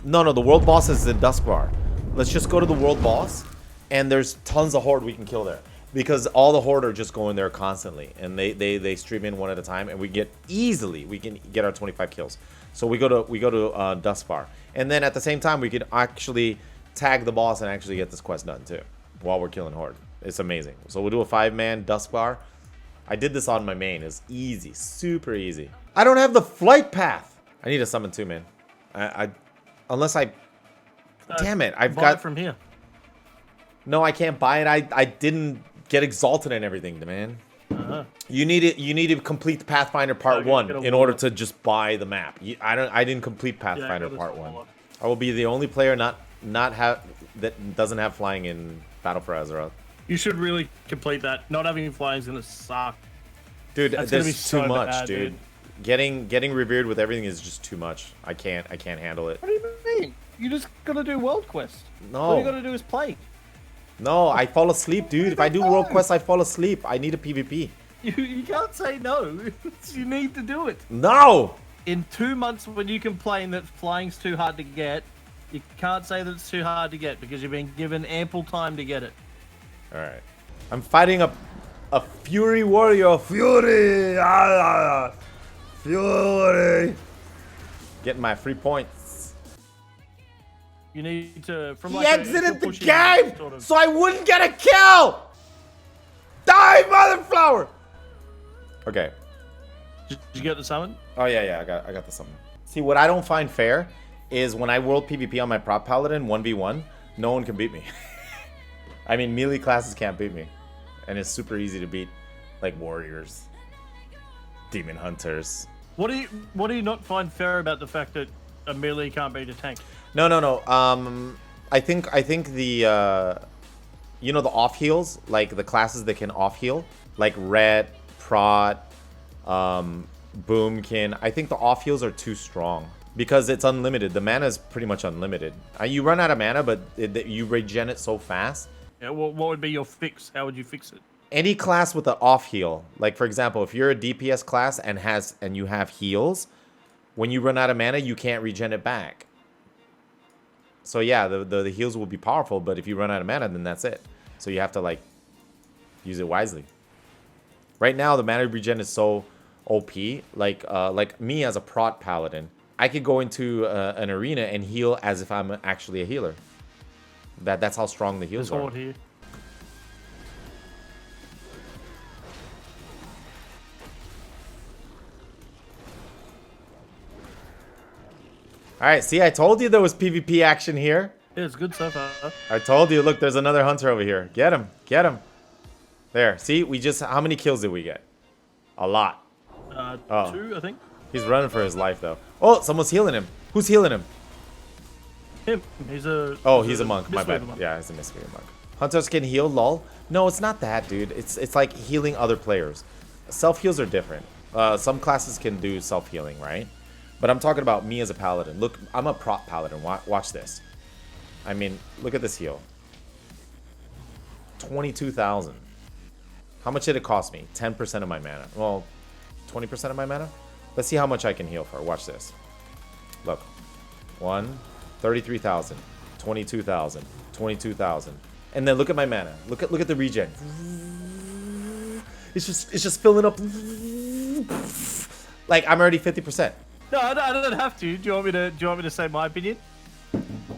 No, the world boss is the Duskbar. Let's just go to the world boss, and there's tons of horde we can kill there. Because all the horde are just going there constantly, and they stream in one at a time, and we can get our 25 kills. So we go to Duskbar, and then at the same time we can actually tag the boss and actually get this quest done too, while we're killing horde. It's amazing. So we'll do a 5-man Duskbar. I did this on my main. It's easy, super easy. I don't have the flight path. I need a summon too, man. Unless I, damn it, I've got it from here. No, I can't buy it. I didn't get exalted and everything, man. You need to complete Pathfinder Part 1 in order to just buy the map. I didn't complete Pathfinder Part 1. I will be the only player that doesn't have flying in Battle for Azeroth. You should really complete that. Not having flying is gonna suck. Dude, That's there's too much, bad, dude. Getting revered with everything is just too much. I can't handle it. What do you mean? You just gotta do world quest. No. All you gotta do is play. No, I fall asleep, dude. If I do world quest, I fall asleep. I need a PvP. You can't say no. You need to do it. No! In 2 months when you complain that flying's too hard to get, you can't say that it's too hard to get because you've been given ample time to get it. Alright. I'm fighting a Fury Warrior. Fury! Fury! Getting my 3 points. You need to... He exited the game sort of... so I wouldn't get a kill! Die, motherflower! Okay. Did you get the summon? Oh yeah, I got the summon. See, what I don't find fair is when I world PvP on my prop paladin 1v1, no one can beat me. I mean, melee classes can't beat me, and it's super easy to beat, like warriors, demon hunters. What do you not find fair about the fact that a melee can't beat a tank? No. I think the you know the off heals, like the classes that can off heal, like Ret, Prot, Boomkin. I think the off heals are too strong because it's unlimited. The mana is pretty much unlimited. You run out of mana, but you regen it so fast. Yeah, what would be your fix? How would you fix it? Any class with an off heal, like for example, if you're a DPS class and you have heals, when you run out of mana, you can't regen it back. So yeah, the heals will be powerful, but if you run out of mana, then that's it. So you have to like use it wisely. Right now, the mana regen is so OP. Like me as a prot paladin, I could go into an arena and heal as if I'm actually a healer. That's how strong the heals are. Here. Alright, see, I told you there was PvP action here. Yeah, it's good so far. I told you, look, there's another hunter over here. Get him, get him. There, see, how many kills did we get? A lot. 2, I think. He's running for his life, though. Oh, someone's healing him. Who's healing him? Him. He's a... Oh, he's a monk, my bad. Monk. Yeah, he's a Mistweaver monk. Hunters can heal, lol. No, it's not that, dude. It's like healing other players. Self-heals are different. Some classes can do self-healing, right? But I'm talking about me as a paladin. Look, I'm a prop paladin. Watch this. I mean, look at this heal. 22,000. How much did it cost me? 10% of my mana. Well, 20% of my mana? Let's see how much I can heal for. Watch this. Look. 33,000. 22,000. 22,000. And then look at my mana. Look at the regen. It's just filling up. Like I'm already 50%. No, I don't have to. Do you want me to say my opinion?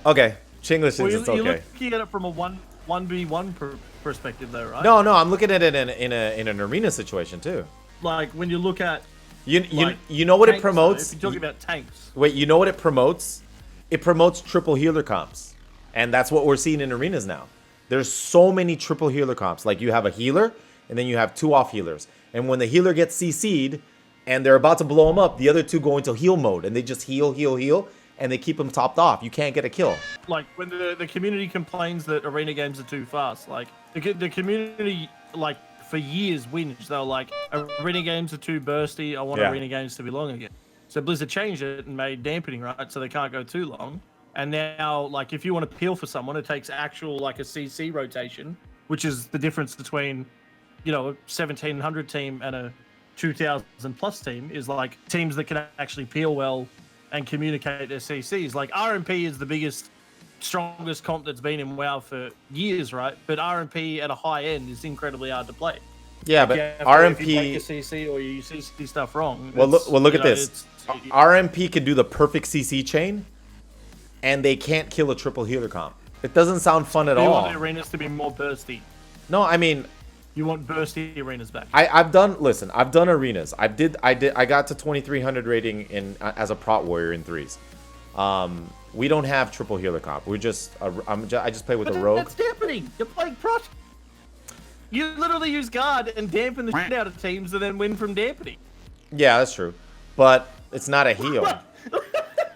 Okay, Chinglish thinks it's okay. You're looking at it from a 1v1 perspective, though, right? No, I'm looking at it in an arena situation too. Like when you look at you know what it promotes. Though, if you're talking about tanks. Wait, you know what it promotes? It promotes triple healer comps, and that's what we're seeing in arenas now. There's so many triple healer comps. Like you have a healer, and then you have 2 off healers, and when the healer gets CC'd. And they're about to blow them up, the other 2 go into heal mode, and they just heal, and they keep them topped off. You can't get a kill. Like, when the community complains that arena games are too fast, like, the community, like, for years whinge. They were like, arena games are too bursty, I want arena games to be long again. So Blizzard changed it and made dampening, right, so they can't go too long. And now, like, if you want to peel for someone, it takes actual, like, a CC rotation, which is the difference between, you know, a 1,700 team and a 2,000 plus team is like teams that can actually peel well and communicate their CCs. Like RMP is the biggest, strongest comp that's been in WoW for years, right? But RMP at a high end is incredibly hard to play. Yeah, but if you break your CC or you CC stuff wrong. Well, look at this. RMP can do the perfect CC chain, and they can't kill a triple healer comp. It doesn't sound fun at all. You want the arenas to be more bursty. No, I mean, you want bursty arenas back. I've done arenas. I got to 2300 rating in as a prot warrior in 3s. We don't have triple healer comp. I just play with the rogue. That's dampening. You're playing prot. You literally use guard and dampen the shit out of teams and then win from dampening. Yeah, that's true. But it's not a heal.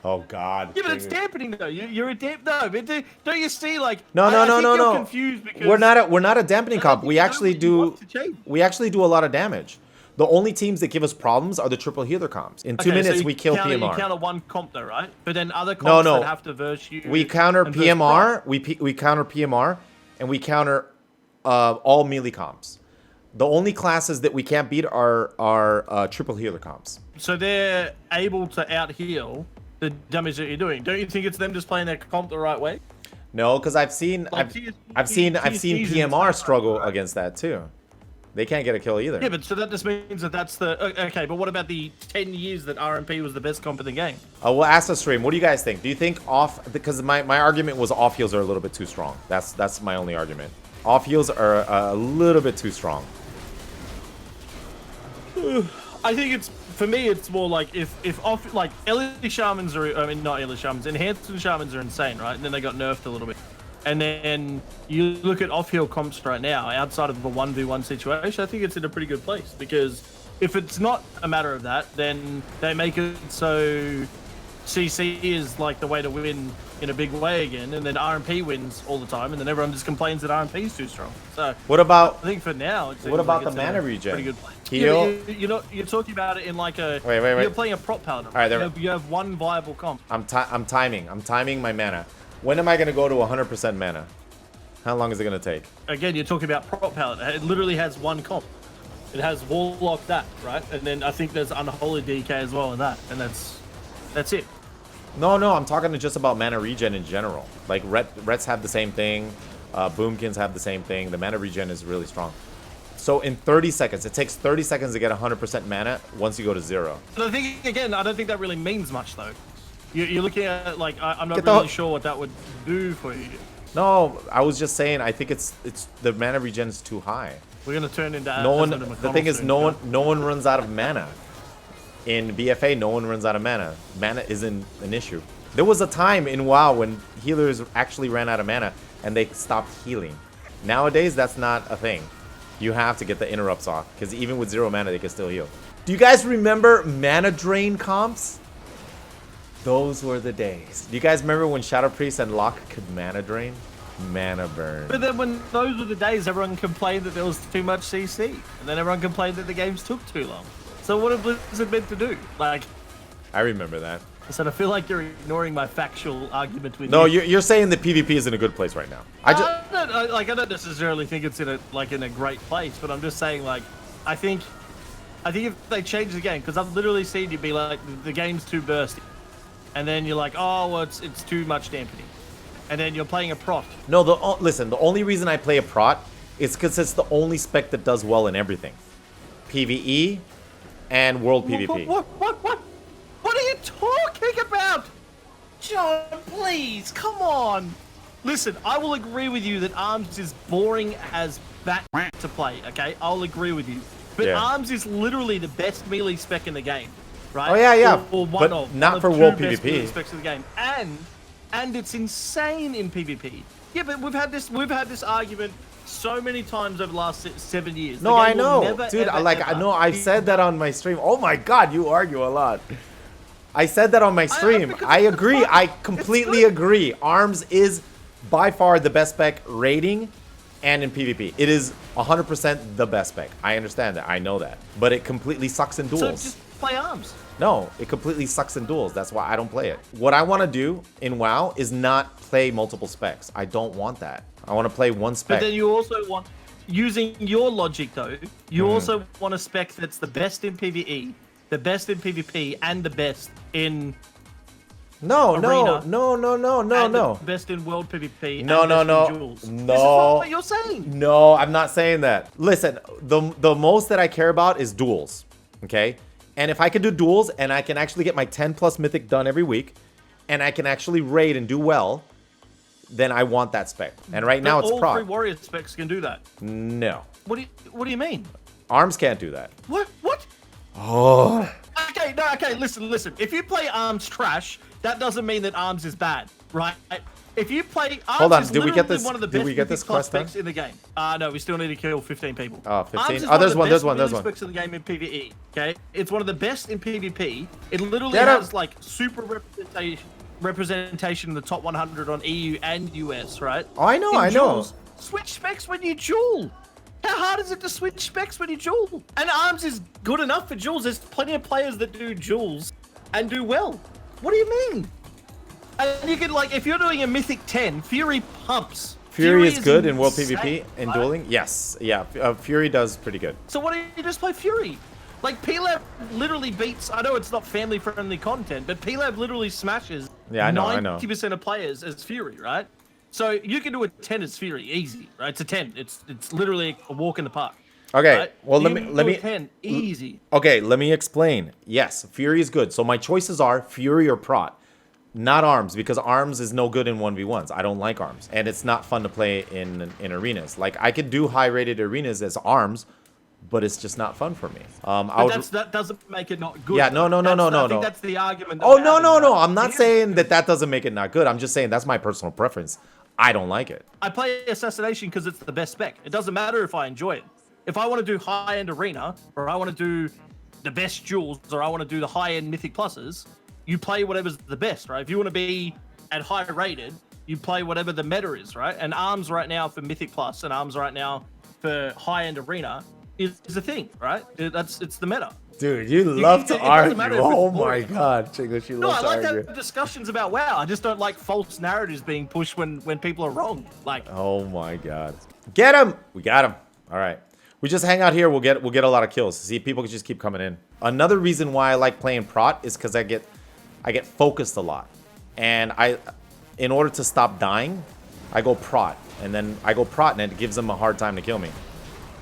Oh God. Yeah, but it's dampening though. You're a No, but don't you see like? No. You're confused because we're not a dampening comp. We actually do a lot of damage. The only teams that give us problems are the triple healer comps. In 2 minutes, we kill PMR. You counter one comp though, right? But then other comps that have to verse you. We counter PMR. We counter PMR, and we counter all melee comps. The only classes that we can't beat are triple healer comps. So they're able to out heal the damage that you're doing. Don't you think it's them just playing their comp the right way? No, because I've seen PMR struggle against that too. They can't get a kill either. Yeah, but so that just means that's the okay. But what about the 10 years that RMP was the best comp in the game? Well, ask the stream. What do you guys think? Do you think off? Because my argument was off heals are a little bit too strong. That's my only argument. Off heals are a little bit too strong. I think it's for me. It's more like if off like Ellie Shamans are. I mean, not Ellie Shamans. Enhanced Shamans are insane, right? And then they got nerfed a little bit. And then you look at off-heal comps right now, outside of the 1v1 situation, I think it's in a pretty good place. Because if it's not a matter of that, then they make it so CC is like the way to win in a big way again, and then RMP wins all the time, and then everyone just complains that RMP is too strong. So what about? I think for now, what about the mana regen? Pretty good place. Heal. Yeah, you're talking about it in like a. Wait. You're playing a prop paladin. All right, you have one viable comp. I'm timing my mana. When am I going to go to 100% mana? How long is it going to take? Again, you're talking about prop paladin. It literally has one comp. It has Warlock that, right? And then I think there's Unholy DK as well in that. And that's it. No, I'm talking just about mana regen in general. Like, Rets have the same thing. Boomkins have the same thing. The mana regen is really strong. So in 30 seconds, it takes 30 seconds to get 100% mana once you go to 0. And I think, again, I don't think that really means much, though. You're looking at, like, I'm not really sure what that would do for you. No, I was just saying, I think it's the mana regen is too high. We're going to turn into... The thing is, no one runs out of mana. In BFA, no one runs out of mana. Mana isn't an issue. There was a time in WoW when healers actually ran out of mana, and they stopped healing. Nowadays, that's not a thing. You have to get the interrupts off, because even with 0 mana, they can still heal. Do you guys remember mana drain comps? Those were the days. Do you guys remember when Shadow Priest and Locke could mana drain? Mana burn. But then when those were the days, everyone complained that there was too much CC. And then everyone complained that the games took too long. So what have Blizzard meant to do? Like... I remember that. So I feel like you're ignoring my factual argument with No, you're saying that PvP is in a good place right now. I don't necessarily think it's in a great place, but I'm just saying, like, I think if they change the game, because I've literally seen you be like, the game's too bursty. And then you're like, oh, well, it's too much dampening. And then you're playing a prot. No, listen, the only reason I play a prot is because it's the only spec that does well in everything. PvE and world PvP. What are you talking about? John, please, come on. Listen, I will agree with you that ARMS is boring as bat to play, okay? I'll agree with you. But yeah. ARMS is literally the best melee spec in the game. Right? Oh yeah, or but not for world PvP. Specs of the game, and it's insane in PvP. Yeah, but we've had this argument so many times over the last 7 years. No, I know, dude. I know. I said that on my stream. Oh my God, you argue a lot. I said that on my stream. I agree. I completely agree. ARMS is by far the best spec rating, and in PvP, it is 100% the best spec. I understand that. I know that, but it completely sucks in duels. So just play ARMS. No, it completely sucks in duels. That's why I don't play it. What I want to do in WoW is not play multiple specs. I don't want that. I want to play one spec. But then you also want, using your logic though, you also want a spec that's the best in PvE, the best in PvP, and the best in No, no, Arena, no, no, no, no, and no. the best in world PvP. No, and no, best no, in duels. no. This is what you're saying. No, I'm not saying that. Listen, the most that I care about is duels, okay? And if I can do duels and I can actually get my 10 plus mythic done every week, and I can actually raid and do well, then I want that spec. And right now it's all prot. three warrior specs can do that. No. What do you mean? Arms can't do that. What? Oh. Okay, no, okay, listen. If you play Arms trash, that doesn't mean that Arms is bad, right? If you play Arms, hold on, is did we get literally this? one of the Did best we get this quest done? specs in the game. No, we still need to kill 15 people. Oh, 15? Arms is Oh, there's of the one, best there's one. specs in the game in PvE. Okay, it's one of the best in PvP. It literally Get him. has like super representation in the top 100 on EU and US, right? Oh, I know, In I know. duels, switch specs when you duel. How hard is it to switch specs when you duel? And Arms is good enough for duels. There's plenty of players that do duels and do well. What do you mean? And you can, like, if you're doing a Mythic 10, Fury pumps. Fury is good in world insane, PvP and right? dueling. Yes, yeah. Fury does pretty good. So why don't you just play Fury? Like, PLAB literally beats, I know it's not family-friendly content, but PLAB literally smashes Yeah, I know, I know. 90% of players as Fury, right? So you can do a 10 as Fury, easy, right? It's a 10. It's literally a walk in the park. Okay, Right? well You let can do a me 10, easy. Okay, let me explain. Yes, Fury is good. So my choices are Fury or Prot. Not Arms, because Arms is no good in 1v1s. I don't like Arms. And it's not fun to play in arenas. Like, I could do high-rated arenas as Arms, but it's just not fun for me. But that doesn't make it not good. Yeah, no. I think that's the argument. That Oh, we're no, having, no, no. right? I'm not saying that doesn't make it not good. I'm just saying that's my personal preference. I don't like it. I play Assassination because it's the best spec. It doesn't matter if I enjoy it. If I want to do high-end arena, or I want to do the best jewels, or I want to do the high-end mythic pluses, you play whatever's the best, right? If you want to be at high rated, you play whatever the meta is, right? And Arms right now for mythic plus, and Arms right now for high-end arena is a thing, right? It's the meta. Dude, you love to it doesn't argue. matter if Oh it's my boring. god, Chinglish, you No, love I to like argue. that discussions about WoW. I just don't like false narratives being pushed when people are wrong. Like, Oh my god. Get him! We got him. All right. We just hang out here. We'll get a lot of kills. See, people can just keep coming in. Another reason why I like playing Prot is because I get focused a lot. And in order to stop dying, I go Prot. And then I go Prot and it gives them a hard time to kill me.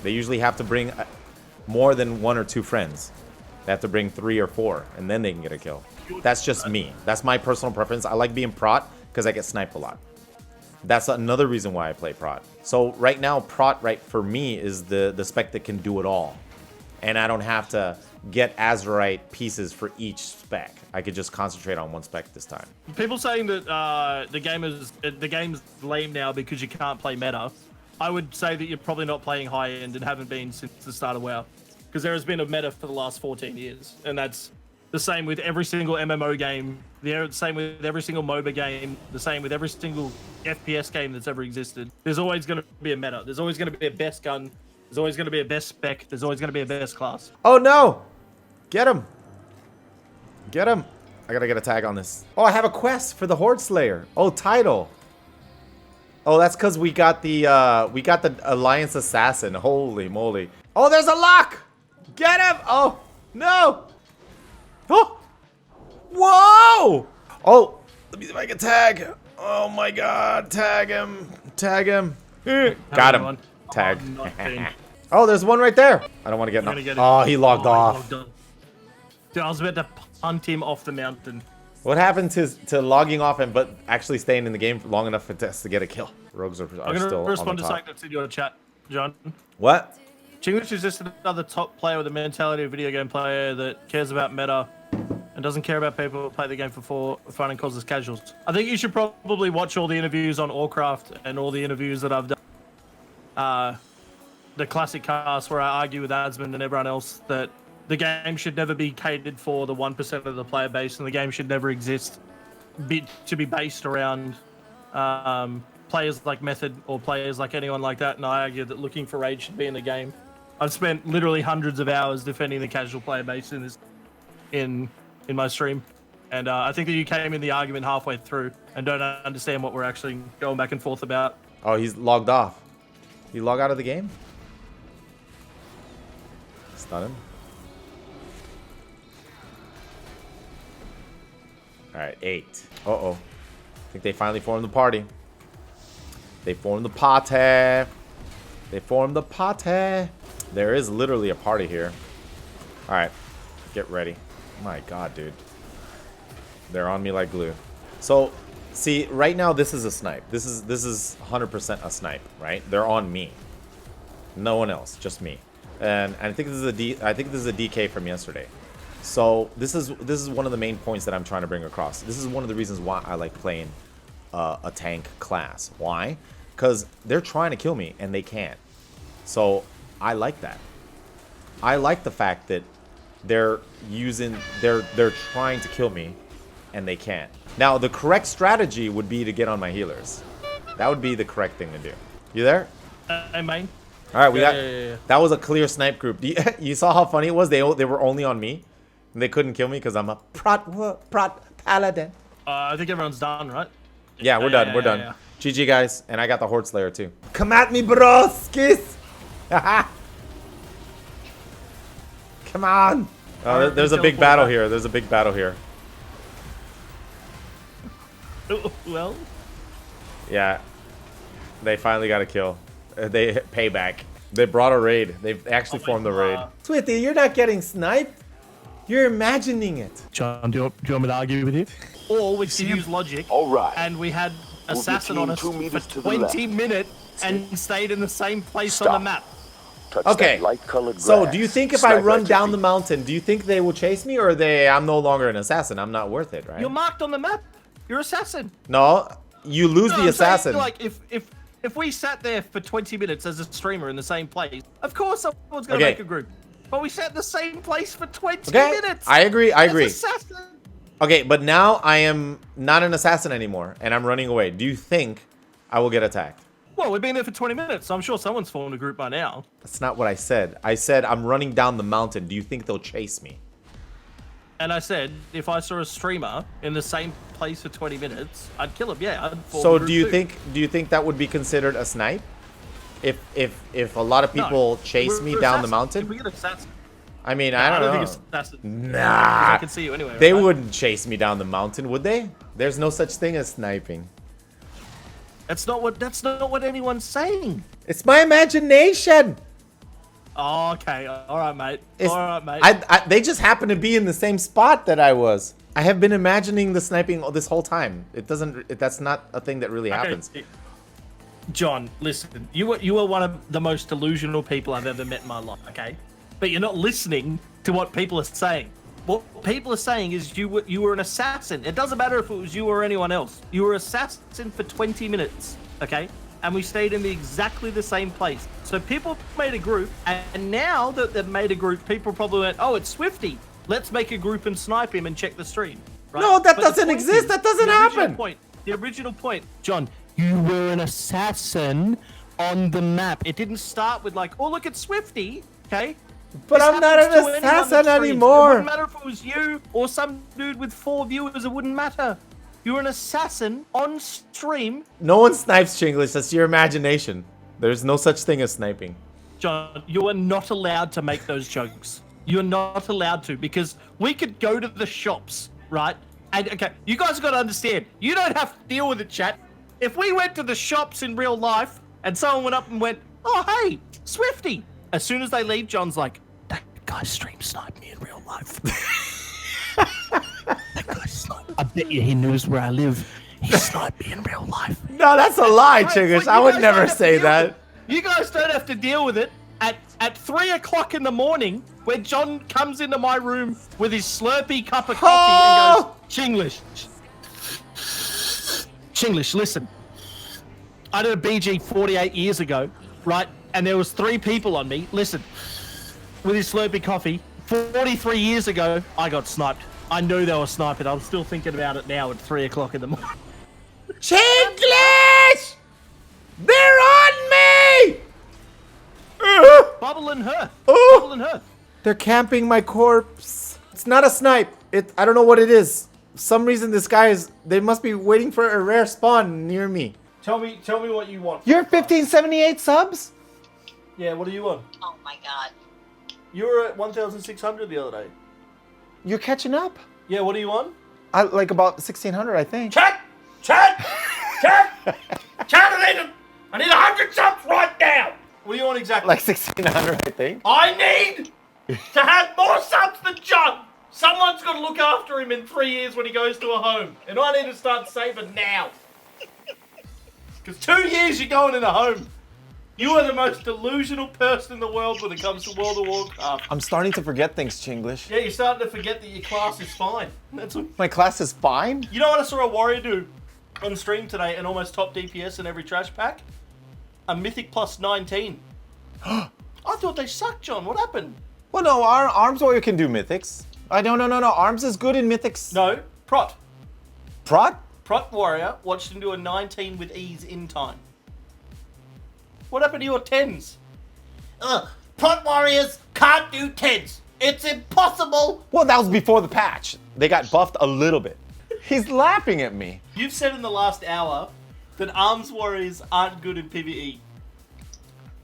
They usually have to bring more than 1 or 2 friends. They have to bring 3 or 4, and then they can get a kill. That's just me. That's my personal preference. I like being Prot because I get sniped a lot. That's another reason why I play Prot. So right now, Prot, right, for me, is the spec that can do it all. And I don't have to get Azurite pieces for each spec. I could just concentrate on one spec this time. people saying that the game's lame now because you can't play meta. I would say that you're probably not playing high end and haven't been since the start of WoW, because there has been a meta for the last 14 years, and that's the same with every single MMO game, the same with every single MOBA game, the same with every single FPS game that's ever existed. There's always going to be a meta. There's always going to be a best gun. There's always going to be a best spec. There's always going to be a best class. Oh no! Get him! Get him! I gotta get a tag on this. Oh, I have a quest for the Horde Slayer. Oh, title. Oh, that's because we got the Alliance Assassin. Holy moly! Oh, there's a lock. Get him! Oh no! Oh! Whoa! Oh, let me see if I can tag. Oh my God! Tag him! Tag him! Got him. Tag. Oh, there's one right there. I don't want to get him. Oh, he logged off. Dude, I was about to punt him off the mountain. What happened to logging off and but actually staying in the game long enough for us to get a kill? Rogues are I'm still going to on respond the to top. something that's in your chat, John. What? Chinglish is just another top player with the mentality of a video game player that cares about meta and doesn't care about people who play the game for fun and causes casuals. I think you should probably watch all the interviews on Warcraft and all the interviews that I've done. The classic cast where I argue with Asmund and everyone else that the game should never be catered for the 1% of the player base, and the game should never exist to be based around players like Method or players like anyone like that. And I argue that looking for raid should be in the game. I've spent literally hundreds of hours defending the casual player base in my stream, and I think that you came in the argument halfway through and don't understand what we're actually going back and forth about. Oh, he's logged off. He log out of the game? Stun him. right, 8. Uh-oh. I think they finally formed the party. They formed the party. They formed the party. There is literally a party here. All right, get ready. My God, dude. They're on me like glue. So, see, right now this is a snipe. This is 100% a snipe, right? They're on me. No one else, just me. And I think this is a DK from yesterday. So this is one of the main points that I'm trying to bring across. This is one of the reasons why I like playing a tank class. Why? Because they're trying to kill me and they can't. So I like that. I like the fact that they're trying to kill me and they can't. Now the correct strategy would be to get on my healers. That would be the correct thing to do. You there? Hey, mate. All right, we got. That was a clear snipe group. You saw how funny it was? They were only on me, and they couldn't kill me because I'm a prot paladin. I think everyone's done, right? Yeah, we're done. We're done. GG guys, and I got the Horde Slayer too. Come at me, broskis! Come on! There's a big battle here. There's a big battle here. Well. Yeah, they finally got a kill. They hit payback. They brought a raid. They've actually formed the raid. Swifty, you're not getting sniped. You're imagining it. John, do you want me to argue with you? Or we could use logic. All right. And we had assassin on us for 20 minutes and stayed in the same place on the map. Okay. So do you think if I run down the mountain, do you think they will chase me, or I'm no longer an assassin? I'm not worth it, right? You're marked on the map. You're assassin. No, you lose the assassin. Saying, like if we sat there for 20 minutes as a streamer in the same place, of course someone's going to make a group. But we sat in the same place for 20 minutes. I agree. I agree. Assassin. Okay, but now I am not an assassin anymore, and I'm running away. Do you think I will get attacked? Well, we've been there for 20 minutes, so I'm sure someone's formed a group by now. That's not what I said. I said I'm running down the mountain. Do you think they'll chase me? And I said, if I saw a streamer in the same place for 20 minutes, I'd kill him. Yeah, I'd form So a group do you too. think that would be considered a snipe? If a lot of people chase me down the mountain? If we get assassin. I mean, I don't know. Think assassin. Nah. I can see you anyway. They right? wouldn't chase me down the mountain, would they? There's no such thing as sniping. That's not what anyone's saying. It's my imagination. Oh, okay. All right, mate. All right, mate. They just happen to be in the same spot that I was. I have been imagining the sniping this whole time. That's not a thing that really happens. John, listen. You are one of the most delusional people I've ever met in my life. Okay, but you're not listening to what people are saying. What people are saying is you were an assassin. It doesn't matter if it was you or anyone else. You were assassin for 20 minutes. Okay. And we stayed in exactly the same place. So people made a group, and now that they've made a group, people probably went, oh, it's Swifty. Let's make a group and snipe him and check the stream. Right? No, that doesn't exist. That doesn't happen. The original point, John, you were an assassin on the map. It didn't start with like, oh, look, it's Swifty, okay? But I'm not an assassin anymore. It wouldn't matter if it was you or some dude with 4 viewers. It wouldn't matter. You're an assassin on stream. No one snipes, Chinglish. That's your imagination. There's no such thing as sniping. John, you are not allowed to make those jokes. You're not allowed to, because we could go to the shops, right? And okay, you guys have got to understand, you don't have to deal with it, chat. If we went to the shops in real life and someone went up and went, oh, hey, Swifty. As soon as they leave, John's like, that guy stream sniped me in real life. That guy sniped. I bet you he knows where I live. He sniped me in real life. No, that's a lie, Chinglish. I would never say that. You guys don't have to deal with it at 3 o'clock in the morning, where John comes into my room with his Slurpee cup of coffee and goes, Chinglish, listen. I did a BG 48 years ago, right? And there was 3 people on me. Listen, with his Slurpee coffee, 43 years ago, I got sniped. I knew they were sniping. I'm still thinking about it now at 3 o'clock in the morning. Chinglish! They're on me! Bubble and her. Bubble and her. They're camping my corpse. It's not a snipe. I don't know what it is. For some reason this guy they must be waiting for a rare spawn near me. Tell me what you want. You're 1578 subs? Yeah, what do you want? Oh my god. You were at 1,600 the other day. You're catching up? Yeah, what do you want? Like about 1600, I think. Chat! I need 100 subs right now! What do you want exactly? Like 1600, I think. I need to have more subs than John! Someone's got to look after him in 3 years when he goes to a home. And I need to start saving now. Because 2 years you're going in a home. You are the most delusional person in the world when it comes to World of Warcraft. I'm starting to forget things, Chinglish. Yeah, you're starting to forget that your class is fine. That's what... My class is fine? You know what I saw a warrior do on stream today and almost top DPS in every trash pack? A Mythic plus 19. I thought they sucked, John. What happened? Well, no, our Arms Warrior can do Mythics. No. Arms is good in Mythics. No, Prot. Prot? Prot warrior watched him do a 19 with ease in time. What happened to your 10s? Prot warriors can't do 10s. It's impossible. Well, that was before the patch. They got buffed a little bit. He's laughing at me. You've said in the last hour that arms warriors aren't good in PvE.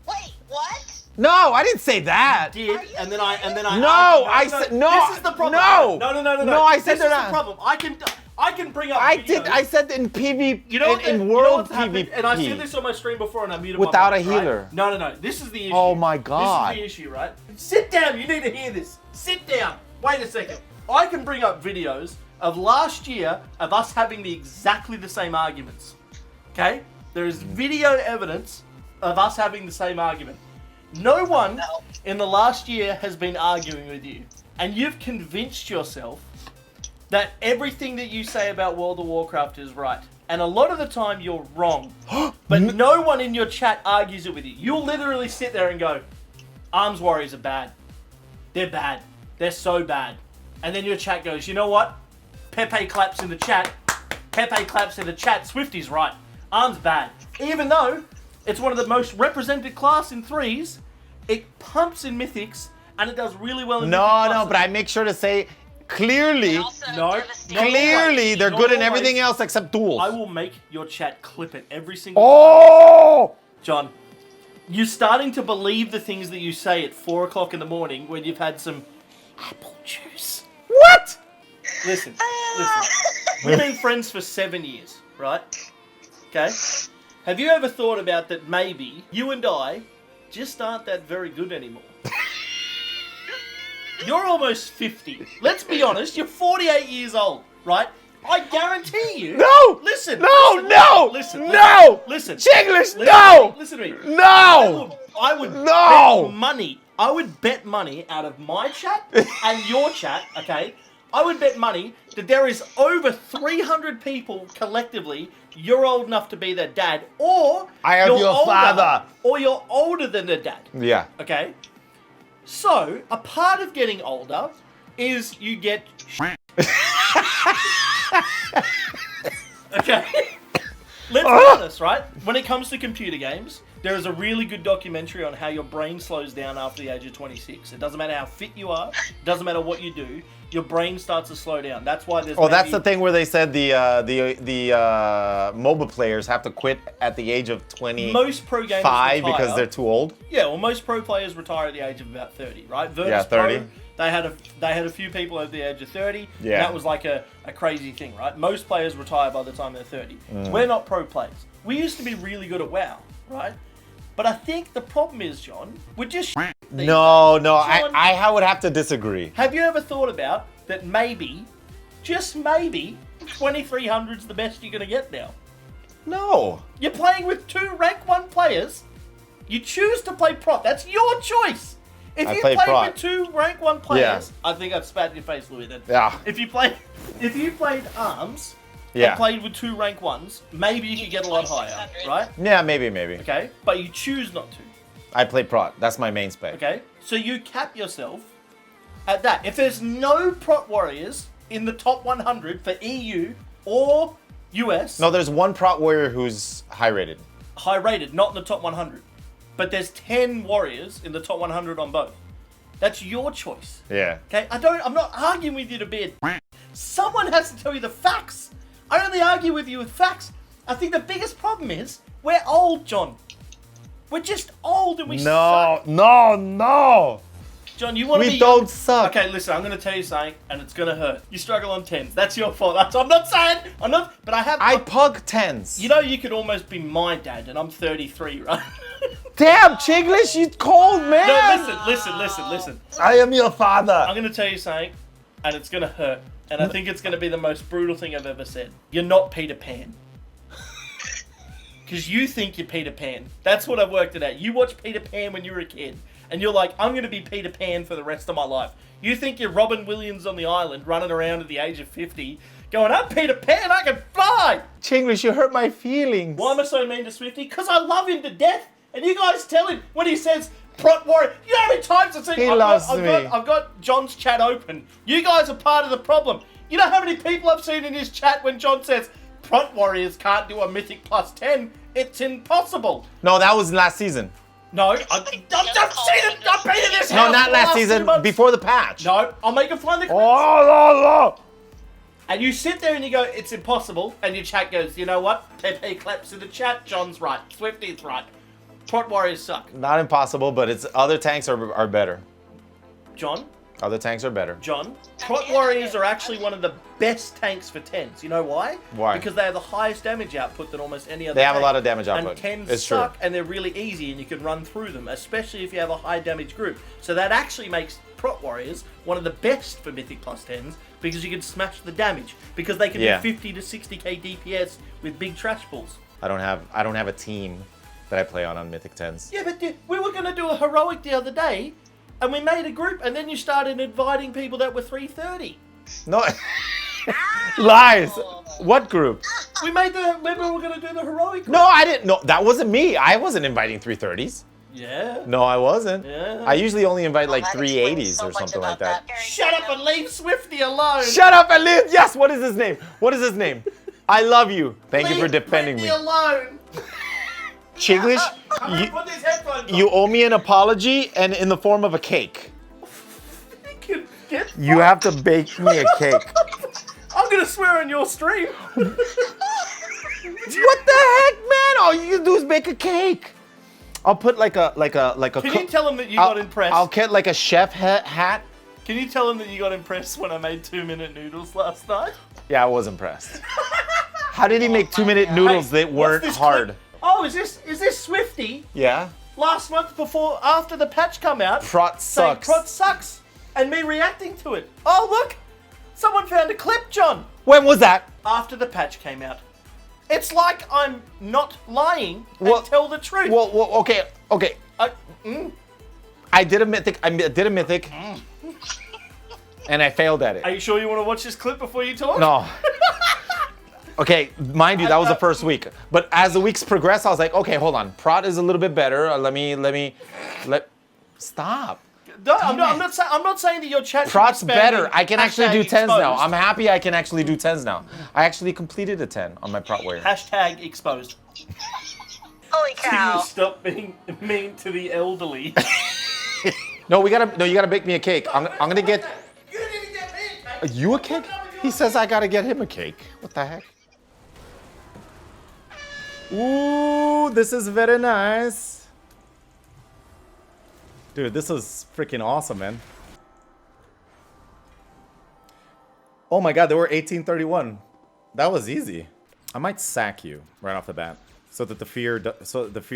Wait, what? No, I didn't say that. Did and then I No, I said no. This is the problem. No, No. No, I said this they're is not. the problem. I can bring up. I videos. did. I said in PvP. You know what, in you know world what's happened? PvP. And I said this on my stream before, and I muted Without my a mic, right? healer. No. This is the issue. Oh my God. This is the issue, right? Sit down. You need to hear this. Sit down. Wait a second. I can bring up videos of last year of us having exactly the same arguments. Okay? There is video evidence of us having the same argument. No one in the last year has been arguing with you. And you've convinced yourself that everything that you say about World of Warcraft is right. And a lot of the time you're wrong. But no one in your chat argues it with you. You'll literally sit there and go, Arms Warriors are bad. They're bad. They're so bad. And then your chat goes, you know what? Pepe claps in the chat. Pepe claps in the chat. Swifty's right. Arms bad. Even though it's one of the most represented class in 3s, it pumps in Mythics, and it does really well in Mythic No, but I make sure to say clearly, Clearly, they're good in everything else except duels. I will make your chat clip it every single time. Oh! John, you're starting to believe the things that you say at 4 o'clock in the morning when you've had some apple juice. What? Listen. We've been friends for 7 years, right? Okay? Have you ever thought about that maybe you and I just aren't that very good anymore? You're almost 50. Let's be honest, you're 48 years old, right? I guarantee you. No! Listen. Listen. Chinglish, no! Listen to me. No! I would No! bet money. I would bet money out of my chat and your chat, okay? I would bet money that there is over 300 people collectively you're old enough to be their dad, or I am you're your older, father. or you're older than their dad. Yeah. Okay? So, a part of getting older is you get okay? Let's be honest, right? When it comes to computer games, there is a really good documentary on how your brain slows down after the age of 26. It doesn't matter how fit you are, it doesn't matter what you do, your brain starts to slow down. That's why there's that's the thing where they said the MOBA players have to quit at the age of 25 most pro gamers retire, because they're too old. Yeah, well, most pro players retire at the age of about 30, right? Virtus Yeah, 30. Pro, they had a few people over the age of 30. Yeah. That was like a crazy thing, right? Most players retire by the time they're 30. We're not pro players. We used to be really good at WoW, right? But I think the problem is, John, we're just No, John, I would have to disagree. Have you ever thought about that maybe, just maybe, 2300's the best you're going to get now? No. You're playing with 2 rank 1 players. You choose to play prot. That's your choice. If you play played prot. with 2 rank 1 players, I think I'd spat in your face, Louis. Then. Yeah. If you played arms Yeah. and played with 2 rank 1s, maybe you could get a lot higher, right? Yeah, maybe. Okay, but you choose not to. I play prot. That's my main spec. Okay, so you cap yourself at that. If there's no prot warriors in the top 100 for EU or US, No, there's one prot warrior who's high rated. high rated, not in the top 100. But there's 10 warriors in the top 100 on both. That's your choice. Yeah. Okay? I'm not arguing with you to be a someone has to tell you the facts. I only argue with you with facts. I think the biggest problem is we're old, John. We're just old and we suck. No. John, you want to be... We don't suck. Okay, listen, I'm going to tell you something, and it's going to hurt. You struggle on 10s. That's your fault. I'm not saying... But I have... I pug 10s. You know, you could almost be my dad, and I'm 33, right? Damn, Chinglish, you cold, man. No, listen. I am your father. I'm going to tell you something, and it's going to hurt. And I think it's going to be the most brutal thing I've ever said. You're not Peter Pan. Because you think you're Peter Pan. That's what I've worked it out. You watched Peter Pan when you were a kid. And you're like, I'm going to be Peter Pan for the rest of my life. You think you're Robin Williams on the island, running around at the age of 50, going, I'm Peter Pan, I can fly! Chinglish, you hurt my feelings. Why am I so mean to Swifty? Because I love him to death. And you guys tell him when he says, Prot Warrior. You know how many times I've seen... I've got John's chat open. You guys are part of the problem. You know how many people I've seen in his chat when John says, Prot Warriors can't do a Mythic plus 10? It's impossible. No, that was last season. No, I've been in this No, house not for the last 2 season. months. Before the patch. No, I'll make him find the clips. Oh. And you sit there and you go, it's impossible. And your chat goes, you know what? Pepe claps in the chat. John's right. Swifty's right. Prot Warriors suck. Not impossible, but it's other tanks are better. John? Other tanks are better. John? Prot Warriors are actually one of the best tanks for 10s. You know why? Why? Because they have the highest damage output than almost any other They have a tank. lot of damage output. And 10s It's suck, true. and they're really easy, and you can run through them, especially if you have a high damage group. So that actually makes Prot Warriors one of the best for Mythic plus 10s, because you can smash the damage. Because they can do 50 to 60k DPS with big trash pulls. I don't have a team that I play on Mythic 10s. Yeah, but we were going to do a heroic the other day, and we made a group, and then you started inviting people that were 330. No. Lies. What group? We made remember we were going to do the heroic group? No, I didn't. No, that wasn't me. I wasn't inviting 330s. Yeah. No, I wasn't. Yeah. I usually only invite like That explains 380s so or much something like about that. Shut up and leave Swifty alone. Shut up and leave. Yes, what is his name? What is his name? I love you. Thank you for defending me. Leave alone. Chinglish, Put these headphones on. you owe me an apology and in the form of a cake. Get You have to bake me a cake. I'm going to swear on your stream. What the heck, man? All you can do is bake a cake. I'll put like a Can you tell him that you got impressed? I'll get like a chef hat. Can you tell him that you got impressed when I made 2-minute noodles last night? Yeah, I was impressed. How did he make 2-minute noodles that What's weren't this hard? clip? Oh, is this Swifty? Yeah. Last month after the patch come out. Prot saying sucks. Prot sucks. And me reacting to it. Oh, look. Someone found a clip, John. When was that? After the patch came out. It's like I'm not lying and Well- tell the truth. Well, okay. I did a mythic. And I failed at Are it. you sure you want to watch this clip before you talk? No. Okay, mind you, that was the first week. But as the weeks progressed, I was like, okay, hold on. Prot is a little bit better. Stop. No, I'm not saying that your chat. Prot's better. I can actually do 10s now. exposed. I'm happy I can actually do 10s now. I actually completed a 10 on my Prot warrior. Hashtag exposed. Holy You cow. stop being mean to the elderly. No, you gotta bake me a cake. I'm gonna get You didn't get me a cake. you a cake. He says I gotta get him a cake. What the heck? Ooh, this is very nice. Dude, this is freaking awesome, man. Oh my god, they were 1831. That was easy. I might sack you right off the bat so that the fear